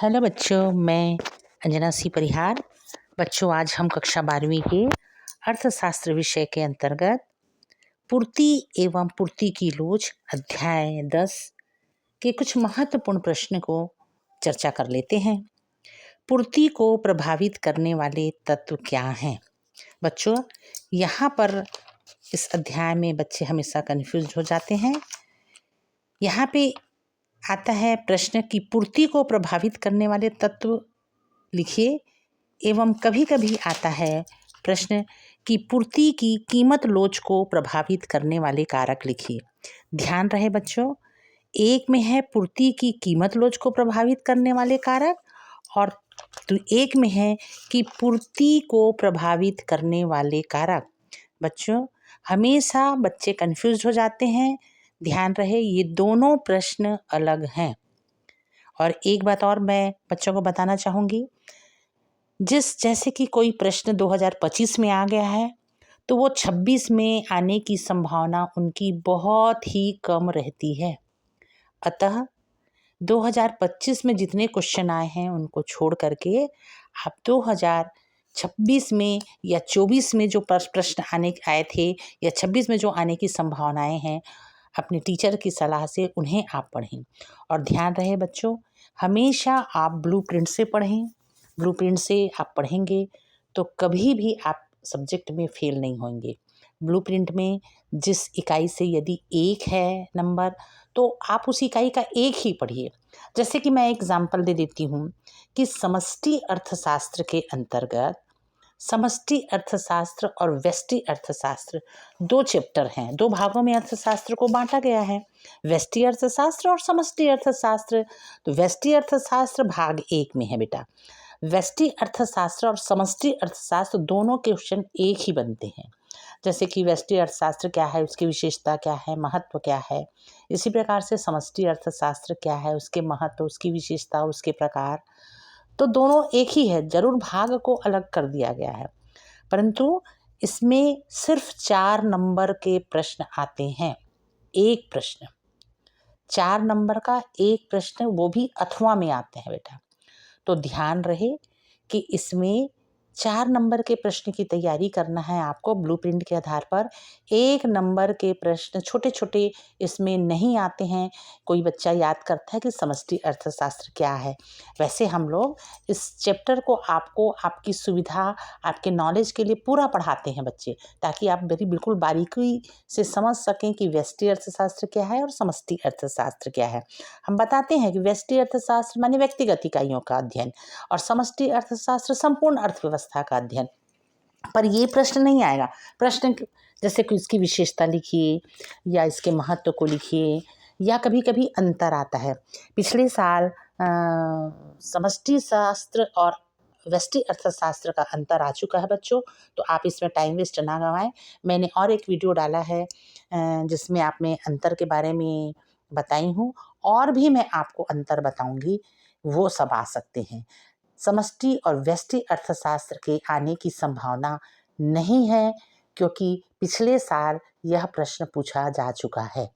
Hello बच्चों, मैं अंजना सी परिहार। बच्चों, आज हम कक्षा 12वीं के अर्थशास्त्र विषय के अंतर्गत पूर्ति एवं पूर्ति की लोच अध्याय 10 के कुछ महत्वपूर्ण प्रश्न को चर्चा कर लेते हैं। पूर्ति को प्रभावित करने वाले तत्व क्या हैं? बच्चों, यहाँ पर इस अध्याय में बच्चे हमेशा कन्फ्यूज हो जाते हैं। यहाँ पे आता है प्रश्न की पूर्ति को प्रभावित करने वाले तत्व लिखिए, एवं कभी कभी आता है प्रश्न की पूर्ति की कीमत लोच को प्रभावित करने वाले कारक लिखिए। ध्यान रहे बच्चों, एक में है पूर्ति की कीमत लोच को प्रभावित करने वाले कारक और तो एक में है कि पूर्ति को प्रभावित करने वाले कारक। बच्चों, हमेशा बच्चे कंफ्यूज हो जाते हैं। ध्यान रहे, ये दोनों प्रश्न अलग हैं। और एक बात और मैं बच्चों को बताना चाहूँगी, जैसे कि कोई प्रश्न 2025 में आ गया है तो वो 26 में आने की संभावना उनकी बहुत ही कम रहती है। अतः 2025 में जितने क्वेश्चन आए हैं उनको छोड़ करके आप 2026 में या 24 में जो प्रश्न आए थे या 26 में जो आने की संभावनाएं हैं, अपने टीचर की सलाह से उन्हें आप पढ़ें। और ध्यान रहे बच्चों, हमेशा आप ब्लूप्रिंट से पढ़ें। ब्लूप्रिंट से आप पढ़ेंगे तो कभी भी आप सब्जेक्ट में फेल नहीं होंगे। ब्लूप्रिंट में जिस इकाई से यदि 1 है नंबर, तो आप उस इकाई का 1 ही पढ़िए। जैसे कि मैं एग्जाम्पल दे देती हूँ कि समष्टि अर्थशास्त्र के अंतर्गत समष्टि अर्थशास्त्र और व्यष्टि अर्थशास्त्र 2 चैप्टर हैं। 2 भागों में अर्थशास्त्र को बांटा गया है, व्यष्टि अर्थशास्त्र और समष्टि अर्थशास्त्र। तो व्यष्टि अर्थशास्त्र भाग 1 में है बेटा। व्यष्टि अर्थशास्त्र और समष्टि अर्थशास्त्र दोनों क्वेश्चन एक ही बनते हैं। जैसे कि व्यष्टि अर्थशास्त्र क्या है, उसकी विशेषता क्या है, महत्व क्या है। इसी प्रकार से समष्टि अर्थशास्त्र क्या है, उसके महत्व, उसकी विशेषता, उसके प्रकार। तो दोनों एक ही है, जरूर भाग को अलग कर दिया गया है, परंतु इसमें सिर्फ 4 नंबर के प्रश्न आते हैं। एक प्रश्न 4 नंबर का एक प्रश्न, वो भी अथवा में आते हैं बेटा। तो ध्यान रहे कि इसमें 4 नंबर के प्रश्न की तैयारी करना है आपको ब्लूप्रिंट के आधार पर। 1 नंबर के प्रश्न छोटे छोटे इसमें नहीं आते हैं। कोई बच्चा याद करता है कि समष्टि अर्थशास्त्र क्या है। वैसे हम लोग इस चैप्टर को आपको आपकी सुविधा, आपके नॉलेज के लिए पूरा पढ़ाते हैं बच्चे, ताकि आप बिल्कुल बारीकी से समझ सकें कि व्यष्टि अर्थशास्त्र क्या है और समष्टि अर्थशास्त्र क्या है। हम बताते हैं कि व्यष्टि अर्थशास्त्र माने व्यक्तिगत इकाइयों का अध्ययन और समष्टि अर्थशास्त्र संपूर्ण अर्थव्यवस्था का अध्ययन। पर ये प्रश्न नहीं आएगा। प्रश्न जैसे कि इसकी विशेषता लिखिए या इसके महत्व को लिखिए, या कभी कभी अंतर आता है। पिछले साल समष्टि शास्त्र और व्यष्टि अर्थशास्त्र का अंतर आ चुका है बच्चों, तो आप इसमें टाइम वेस्ट ना गवाएं। मैंने और एक वीडियो डाला है जिसमें आप में अंतर के बारे में बताई हूँ, और भी मैं आपको अंतर बताऊंगी, वो सब आ सकते हैं। समष्टि और व्यष्टि अर्थशास्त्र के आने की संभावना नहीं है, क्योंकि पिछले साल यह प्रश्न पूछा जा चुका है।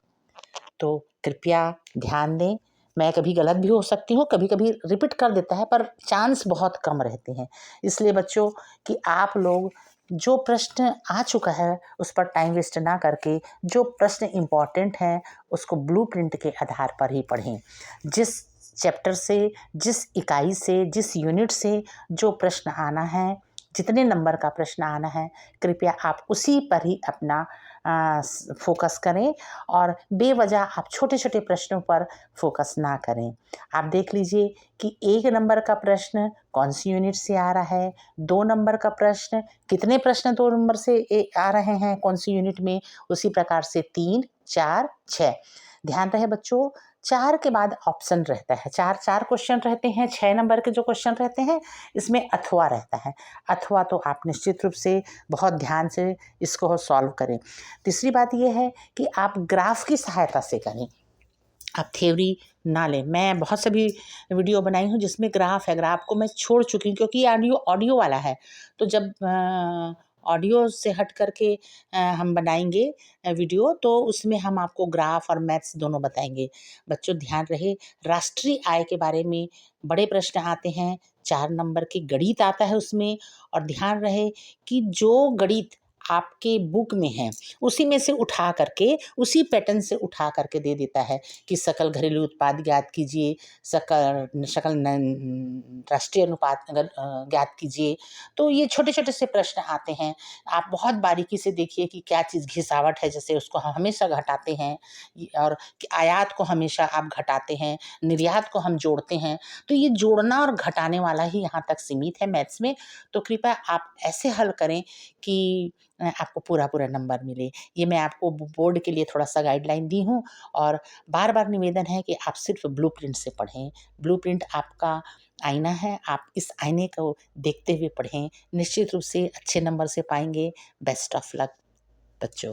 तो कृपया ध्यान दें। मैं कभी गलत भी हो सकती हूँ, कभी कभी रिपीट कर देता है, पर चांस बहुत कम रहते हैं। इसलिए बच्चों कि आप लोग जो प्रश्न आ चुका है उस पर टाइम वेस्ट ना करके जो प्रश्न इम्पॉर्टेंट हैं उसको ब्लूप्रिंट के आधार पर ही पढ़ें। जिस चैप्टर से, जिस इकाई से, जिस यूनिट से जो प्रश्न आना है, जितने नंबर का प्रश्न आना है, कृपया आप उसी पर ही अपना फोकस करें और बेवजह आप छोटे छोटे प्रश्नों पर फोकस ना करें। आप देख लीजिए कि 1 नंबर का प्रश्न कौन सी यूनिट से आ रहा है, 2 नंबर का प्रश्न कितने प्रश्न 2 नंबर से आ रहे हैं कौन सी यूनिट में, उसी प्रकार से 3, 4, 6। ध्यान रहे बच्चों, 4 के बाद ऑप्शन रहता है। 4 क्वेश्चन रहते हैं। 6 नंबर के जो क्वेश्चन रहते हैं इसमें अथवा रहता है। अथवा तो आप निश्चित रूप से बहुत ध्यान से इसको सॉल्व करें। तीसरी बात यह है कि आप ग्राफ की सहायता से करें, आप थ्योरी ना लें। मैं बहुत सभी वीडियो बनाई हूँ जिसमें ग्राफ है, ग्राफ को मैं छोड़ चुकी हूँ क्योंकि ये ऑडियो वाला है। तो जब ऑडियो से हट करके हम बनाएंगे वीडियो, तो उसमें हम आपको ग्राफ और मैथ्स दोनों बताएंगे। बच्चों ध्यान रहे, राष्ट्रीय आय के बारे में बड़े प्रश्न आते हैं, 4 नंबर के गणित आता है उसमें। और ध्यान रहे कि जो गणित आपके बुक में है उसी में से उठा करके, उसी पैटर्न से उठा करके दे देता है कि सकल घरेलू उत्पाद ज्ञात कीजिए, सकल सकल राष्ट्रीय अनुपात ज्ञात कीजिए। तो ये छोटे छोटे से प्रश्न आते हैं, आप बहुत बारीकी से देखिए कि क्या चीज़ घिसावट है, जैसे उसको हम हमेशा घटाते हैं, और आयात को हमेशा आप घटाते हैं, निर्यात को हम जोड़ते हैं। तो ये जोड़ना और घटाने वाला ही यहाँ तक सीमित है मैथ्स में। तो कृपया आप ऐसे हल करें कि आपको पूरा पूरा नंबर मिले। ये मैं आपको बोर्ड के लिए थोड़ा सा गाइडलाइन दी हूँ, और बार बार निवेदन है कि आप सिर्फ ब्लूप्रिंट से पढ़ें। ब्लूप्रिंट आपका आईना है, आप इस आईने को देखते हुए पढ़ें, निश्चित रूप से अच्छे नंबर से पाएंगे। बेस्ट ऑफ लक बच्चों।